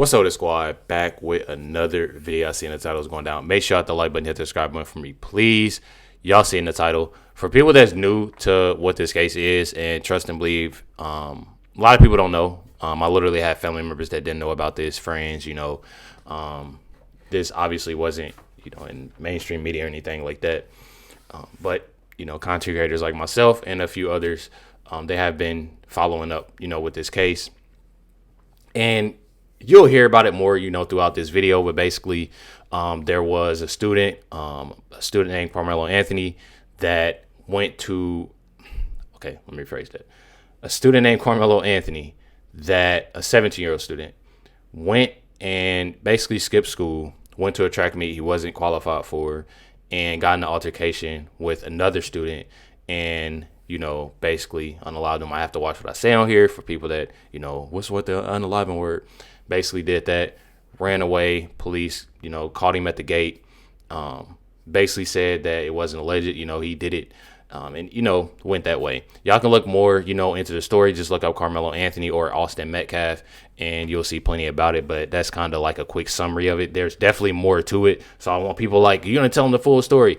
What's up, the squad? Back with another video. I seen the title's going down. Make sure you hit the like button, hit the subscribe button for me, please. Y'all seen the title. For people that's new to what this case is, and trust and believe, a lot of people don't know. I literally have family members that didn't know about this, friends, this obviously wasn't, in mainstream media or anything like that. But, content creators like myself and a few others, they have been following up, with this case. And you'll hear about it more, throughout this video. But basically, there was a student named Karmelo Anthony that went to, okay, let me rephrase that. A student named Karmelo Anthony that a 17-year-old student went and basically skipped school, went to a track meet he wasn't qualified for, and got in an altercation with another student and, basically unalived him. I have to watch what I say on here for people that, what's what the unaliving word? Basically did that, ran away. Police, caught him at the gate. Basically said that it wasn't alleged, he did it. And, went that way. Y'all can look more, into the story. Just look up Karmelo Anthony or Austin Metcalf, and you'll see plenty about it. But that's kind of like a quick summary of it. There's definitely more to it. So I want people like, you're going to tell them the full story.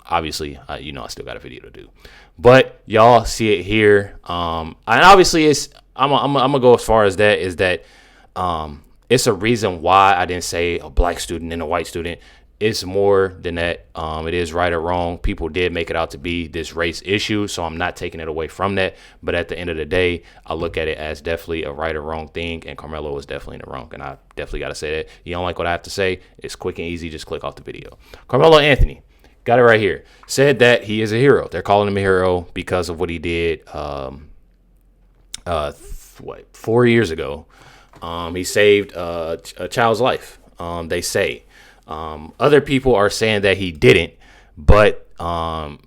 Obviously, I still got a video to do. But y'all see it here. And obviously, I'm going to go as far as that, is that it's a reason why I didn't say a black student and a white student. It's more than that. It is right or wrong. People did make it out to be this race issue, so I'm not taking it away from that. But at the end of the day, I look at it as definitely a right or wrong thing, and Karmelo was definitely in the wrong. And I definitely got to say that. You don't like what I have to say? It's quick and easy. Just click off the video. Karmelo Anthony, got it right here, said that he is a hero. They're calling him a hero because of what he did 4 years ago. He saved a child's life, they say. Other people are saying that he didn't, but I'm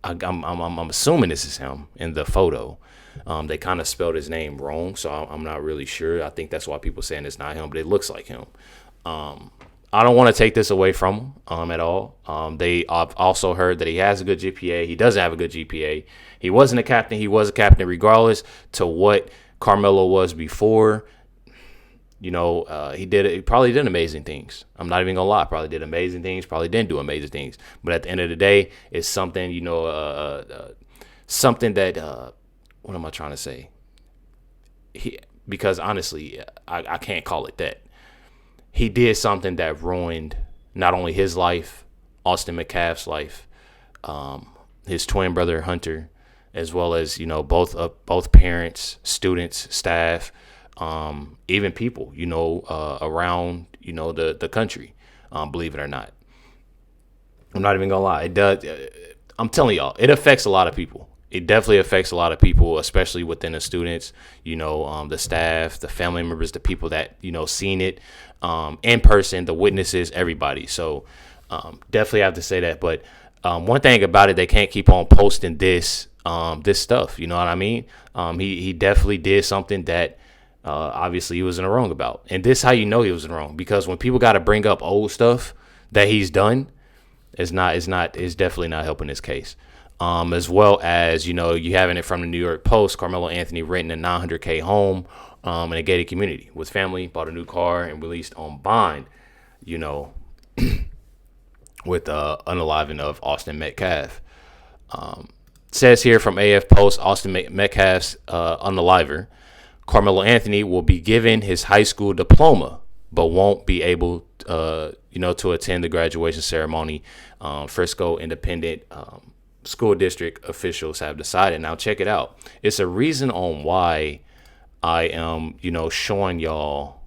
assuming this is him in the photo. They kind of spelled his name wrong, so I'm not really sure. I think that's why people saying it's not him, but it looks like him. I don't want to take this away from him at all. I've also heard that he has a good GPA. He doesn't have a good GPA. He wasn't a captain. He was a captain regardless to what Karmelo was before. He probably did amazing things. I'm not even gonna lie. Probably did amazing things. Probably didn't do amazing things. But at the end of the day, it's something, something that, what am I trying to say? Because honestly, I can't call it that. He did something that ruined not only his life, Austin Metcalf's life, his twin brother Hunter, as well as both parents, students, staff, even people around the country. Believe it or not, I'm not even gonna lie. It does. I'm telling y'all, it affects a lot of people. It definitely affects a lot of people, especially within the students, the staff, the family members, the people that, seen it in person, the witnesses, everybody. So definitely have to say that. But one thing about it, they can't keep on posting this stuff. You know what I mean? He definitely did something that obviously he was in the wrong about. And this is how you know he was in the wrong, because when people got to bring up old stuff that he's done, it's definitely not helping this case. As well as, you having it from the New York Post, Karmelo Anthony renting a $900K home in a gated community with family, bought a new car, and released on bond, with unaliving of Austin Metcalf. Says here from AF Post, Austin Metcalf's unaliver, Karmelo Anthony will be given his high school diploma, but won't be able, to attend the graduation ceremony. Frisco Independent School District officials have decided. Now check it out. It's a reason on why I am, showing y'all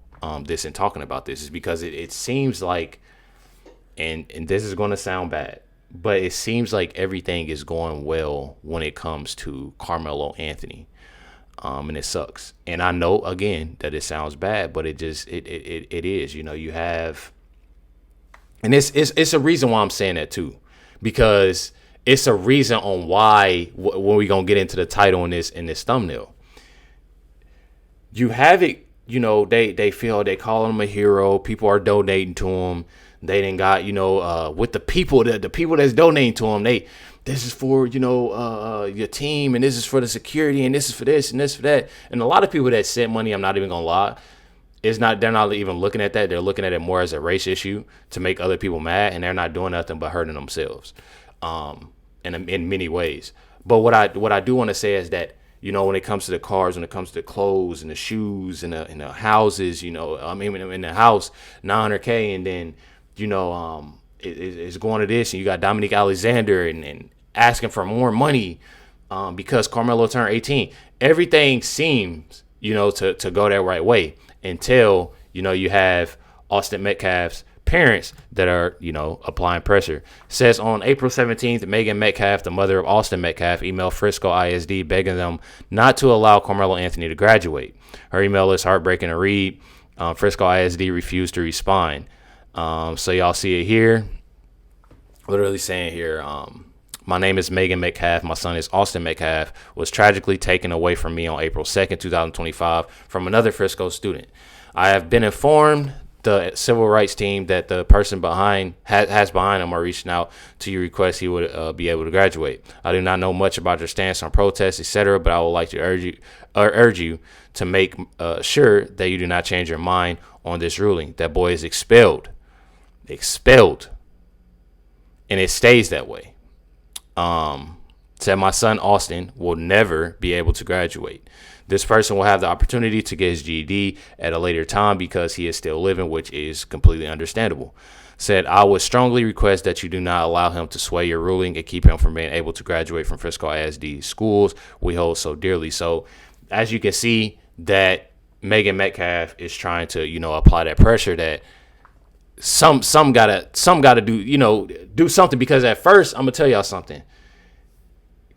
this and talking about this, is because it seems like, and this is going to sound bad, but it seems like everything is going well when it comes to Karmelo Anthony. And it sucks. And I know, again, that it sounds bad, but it is. You have, and it's a reason why I'm saying that too, because it's a reason on why, when we gonna get into the title in this thumbnail, you have it. They feel, they call him a hero. People are donating to him. They didn't got, with the people that's donating to them, this is for, your team, and this is for the security, and this is for this and this for that. And a lot of people that sent money, I'm not even gonna lie, they're not even looking at that. They're looking at it more as a race issue to make other people mad, and they're not doing nothing but hurting themselves, in many ways. But what I do want to say is that, when it comes to the cars, when it comes to the clothes and the shoes and the houses, in the house, $900K, and then, it's going to this, and you got Dominique Alexander and asking for more money because Karmelo turned 18. Everything seems, to go that right way until, you have Austin Metcalf's parents that are, applying pressure. Says on April 17th, Megan Metcalf, the mother of Austin Metcalf, emailed Frisco ISD begging them not to allow Karmelo Anthony to graduate. Her email is heartbreaking to read. Frisco ISD refused to respond. So y'all see it here. Literally saying here, my name is Megan Metcalf. My son is Austin Metcalf. Was tragically taken away from me on April 2nd, 2025 from another Frisco student. I have been informed the civil rights team that the person has behind him are reaching out to you request he would be able to graduate. I do not know much about your stance on protests, etc., but I would like to urge you to make sure that you do not change your mind on this ruling. That boy is expelled, and it stays that way. Said my son Austin will never be able to graduate. This person will have the opportunity to get his GED at a later time because he is still living, which is completely understandable. Said, I would strongly request that you do not allow him to sway your ruling and keep him from being able to graduate from Frisco ISD schools we hold so dearly. So as you can see, that Megan Metcalf is trying to, apply that pressure that some gotta do something, because at first, I'm gonna tell y'all something.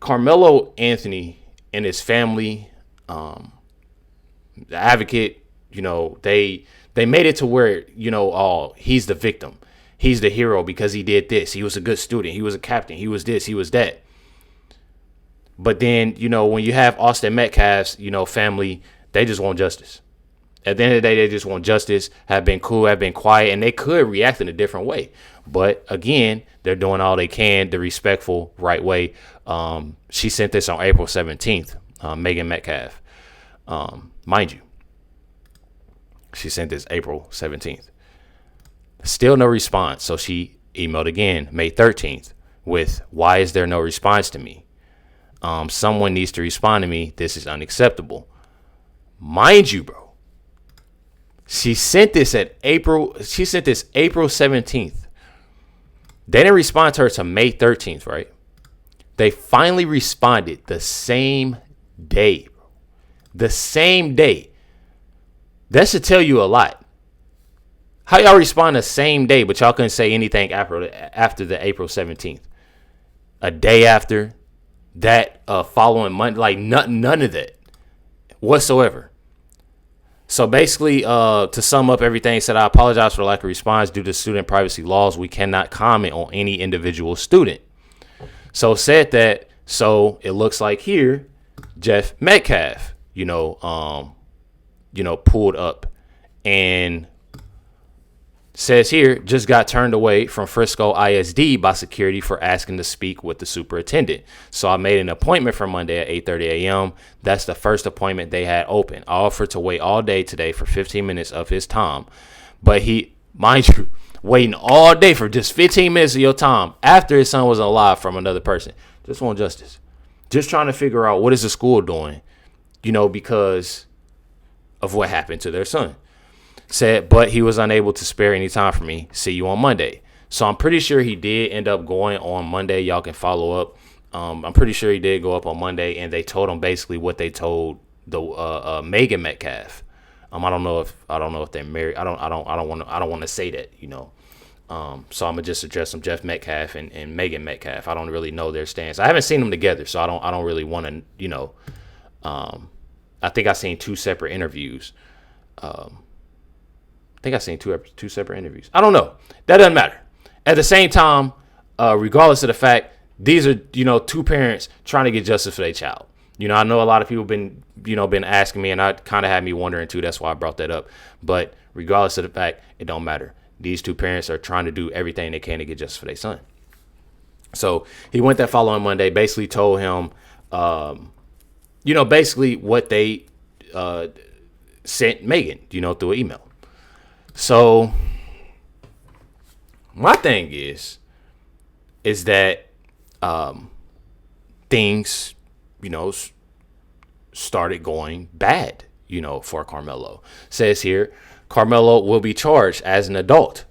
Karmelo Anthony and his family, the advocate, they made it to where, he's the victim. He's the hero because he did this. He was a good student. He was a captain. He was this. He was that. But then, when you have Austin Metcalf's, family, they just want justice. At the end of the day, they just want justice, have been cool, have been quiet, and they could react in a different way. But again, they're doing all they can the respectful, right way. She sent this on April 17th, Megan Metcalf. Mind you, she sent this April 17th. Still no response. So she emailed again May 13th with, why is there no response to me? Someone needs to respond to me. This is unacceptable. Mind you, bro. She sent this April 17th. They didn't respond to her till May 13th, right? They finally responded the same day. The same day. That should tell you a lot. How y'all respond the same day, but y'all couldn't say anything after the April 17th? A day after that, following Monday, like none of that whatsoever. So basically, to sum up everything, said, I apologize for the lack of response due to student privacy laws. We cannot comment on any individual student. So said that. So it looks like here, Jeff Metcalf, pulled up and says here, just got turned away from Frisco ISD by security for asking to speak with the superintendent. So I made an appointment for Monday at 8:30 a.m. That's the first appointment they had open. I offered to wait all day today for 15 minutes of his time. But he, mind you, waiting all day for just 15 minutes of your time after his son was alive from another person. Just want justice. Just trying to figure out what is the school doing, because of what happened to their son. Said, but he was unable to spare any time for me. See you on Monday. So I'm pretty sure he did end up going on Monday. Y'all can follow up. I'm pretty sure he did go up on Monday, and they told him basically what they told the Megan Metcalf. I don't know if they're married. I don't want to say that, So I'm gonna just address them, Jeff Metcalf and Megan Metcalf. I don't really know their stance. I haven't seen them together, so I don't really want to, I think I seen two separate interviews. I think I seen two separate interviews. I don't know. That doesn't matter. At the same time, regardless of the fact, these are, two parents trying to get justice for their child. I know a lot of people been asking me, and that kind of had me wondering too. That's why I brought that up. But regardless of the fact, it don't matter. these two parents are trying to do everything they can to get justice for their son. So he went that following Monday, basically told him, basically what they sent Megan, through an email. So my thing is that things, started going bad, for Karmelo. Says here, Karmelo will be charged as an adult.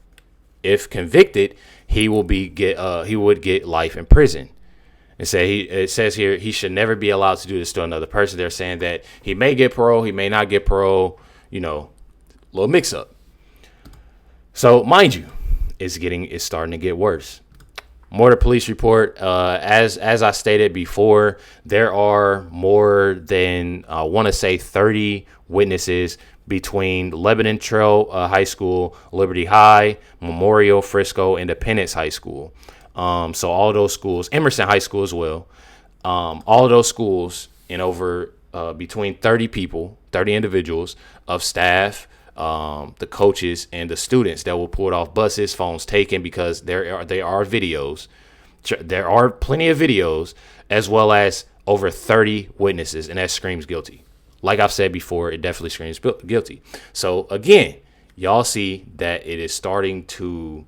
If convicted, he would get life in prison. It says here he should never be allowed to do this to another person. They're saying that he may get parole, he may not get parole, little mix up. So mind you, it's starting to get worse. More to police report. As I stated before, there are more than I want to say 30 witnesses between Lebanon Trail High School, Liberty High, Memorial, Frisco, Independence High School. So all those schools, Emerson High School as well. All of those schools, and over between 30 individuals of staff, the coaches and the students that were pulled off buses, phones taken, because there are videos. There are plenty of videos, as well as over 30 witnesses, and that screams guilty. Like I've said before, it definitely screams guilty. So again, y'all see that it is starting to,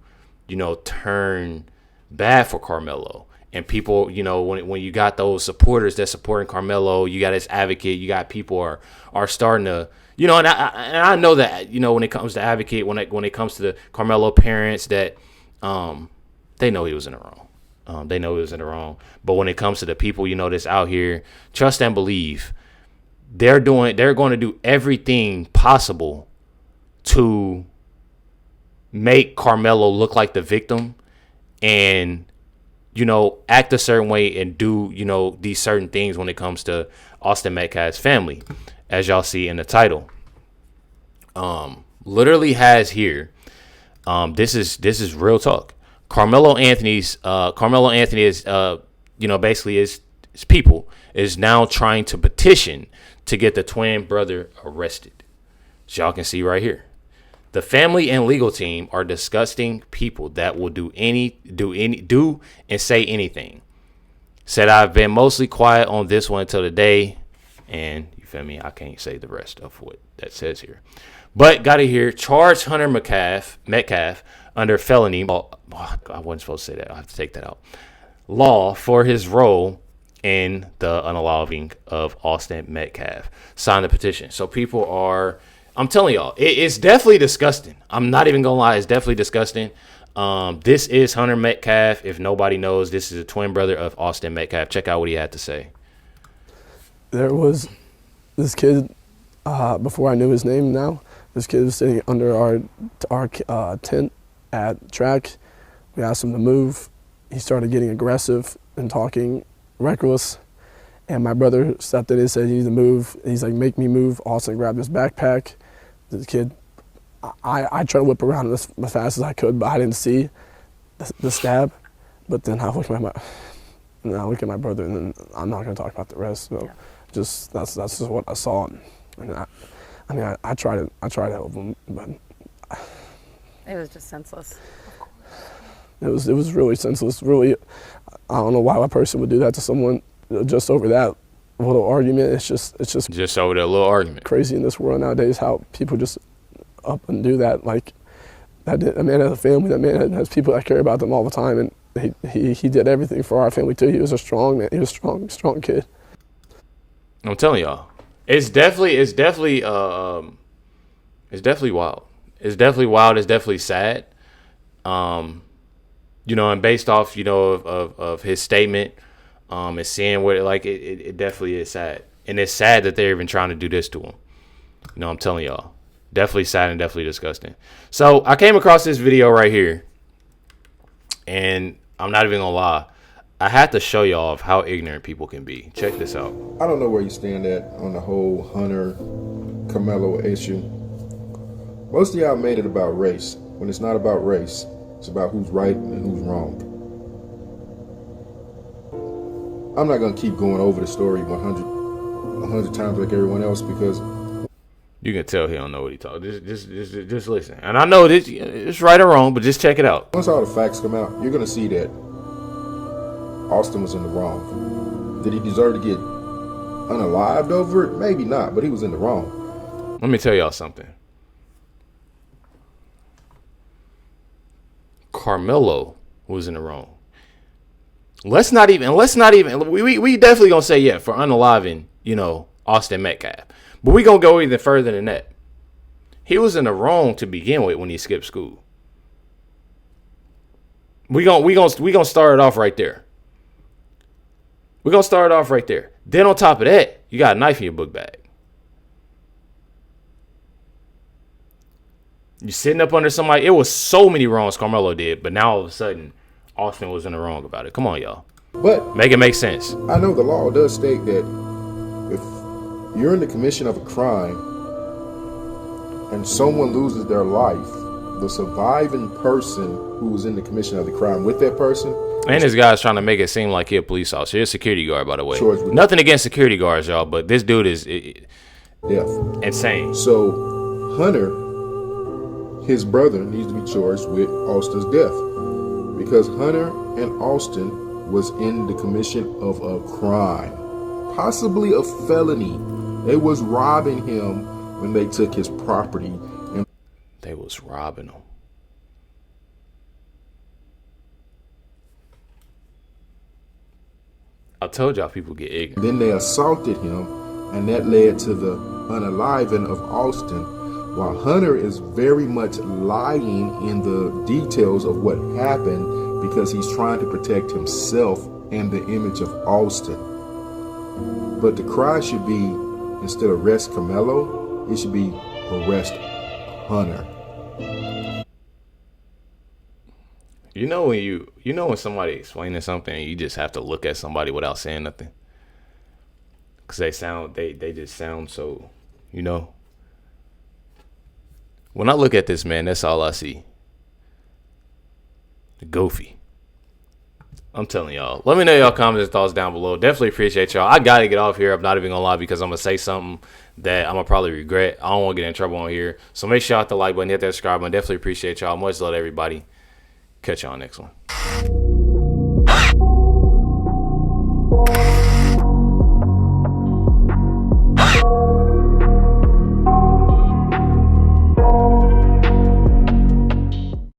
turn bad for Karmelo. And people, when you got those supporters that supporting Karmelo, you got his advocate, you got people are starting to, and I know that, when it comes to advocate, when it comes to the Karmelo parents, that they know he was in the wrong. They know he was in the wrong. But when it comes to the people, that's out here, trust and believe, they're going to do everything possible to make Karmelo look like the victim and, act a certain way and do, these certain things when it comes to Austin Metcalf's family, as y'all see in the title. Literally has here, this is real talk. Karmelo Anthony is, basically his people is now trying to petition to get the twin brother arrested. So y'all can see right here. The family and legal team are disgusting people that will do and say anything. Said I've been mostly quiet on this one until today, and you feel me? I can't say the rest of what that says here. But got to hear, charge Hunter Metcalf under felony. Oh, I wasn't supposed to say that. I have to take that out. Law for his role in the unaliving of Austin Metcalf. Sign the petition. So people are, I'm telling y'all, it's definitely disgusting. I'm not even going to lie. It's definitely disgusting. This is Hunter Metcalf. If nobody knows, this is a twin brother of Austin Metcalf. Check out what he had to say. There was this kid, before I knew his name now, this kid was sitting under our tent at track. We asked him to move. He started getting aggressive and talking reckless. And my brother stepped in and said, "You need to move." He's like, "Make me move." Austin grabbed his backpack. The kid, I tried to whip around as fast as I could, but I didn't see the stab. But then I look at my brother, and then I'm not going to talk about the rest. So yeah. That's just what I saw. And I tried to help him, but it was just senseless. It was really senseless. Really, I don't know why a person would do that to someone just over that little argument. It's just over that little argument. Crazy in this world nowadays how people just up and do that. Like that man has a family. That man has people that care about them all the time, and he did everything for our family too. He was a strong man. He was a strong kid. I'm telling y'all, it's definitely wild. It's definitely wild. It's definitely sad. And based off, of his statement, and seeing what it definitely is sad. And it's sad that they're even trying to do this to him. I'm telling y'all, definitely sad and definitely disgusting. So I came across this video right here, and I'm not even gonna lie, I had to show y'all of how ignorant people can be. Check this out. I don't know where you stand at on the whole Hunter Karmelo issue. Most of y'all made it about race. When it's not about race, it's about who's right and who's wrong. I'm not going to keep going over the story 100 times like everyone else, because You can tell he don't know what he talking. Just listen. And I know this it's right or wrong, but just check it out. Once all the facts come out, you're going to see that Austin was in the wrong. Did he deserve to get unalived over it? Maybe not, but he was in the wrong. Let me tell y'all something. Karmelo was in the wrong. Let's not even. We definitely gonna say yeah for unaliving, Austin Metcalf. But we gonna go even further than that. He was in the wrong to begin with when he skipped school. We gonna start it off right there. We're gonna start it off right there. Then on top of that, you got a knife in your book bag. You sitting up under somebody. It was so many wrongs Karmelo did, but now all of a sudden, Austin was in the wrong about it. Come on, y'all. But make it make sense. I know the law does state that if you're in the commission of a crime and someone loses their life, the surviving person who was in the commission of the crime with that person. And this guy's trying to make it seem like he's a police officer. He's a security guard, by the way. Nothing against security guards, y'all, but this dude is death. Insane. So Hunter, his brother, needs to be charged with Austin's death because Hunter and Austin was in the commission of a crime, possibly a felony. They was robbing him when they took his property. And they was robbing him. I told y'all people get ignorant. Then they assaulted him, and that led to the unaliving of Austin, while Hunter is very much lying in the details of what happened because he's trying to protect himself and the image of Austin. But the cry should be, instead of arrest Karmelo, it should be arrest Hunter. When somebody explaining something, you just have to look at somebody without saying nothing, because they just sound so, When I look at this man, that's all I see. The goofy. I'm telling y'all. Let me know y'all comments and thoughts down below. Definitely appreciate y'all. I gotta get off here. I'm not even gonna lie because I'm gonna say something that I'm gonna probably regret. I don't want to get in trouble on here. So make sure you hit the like button, hit that subscribe button. Definitely appreciate y'all. Much love to everybody. Catch y'all next one.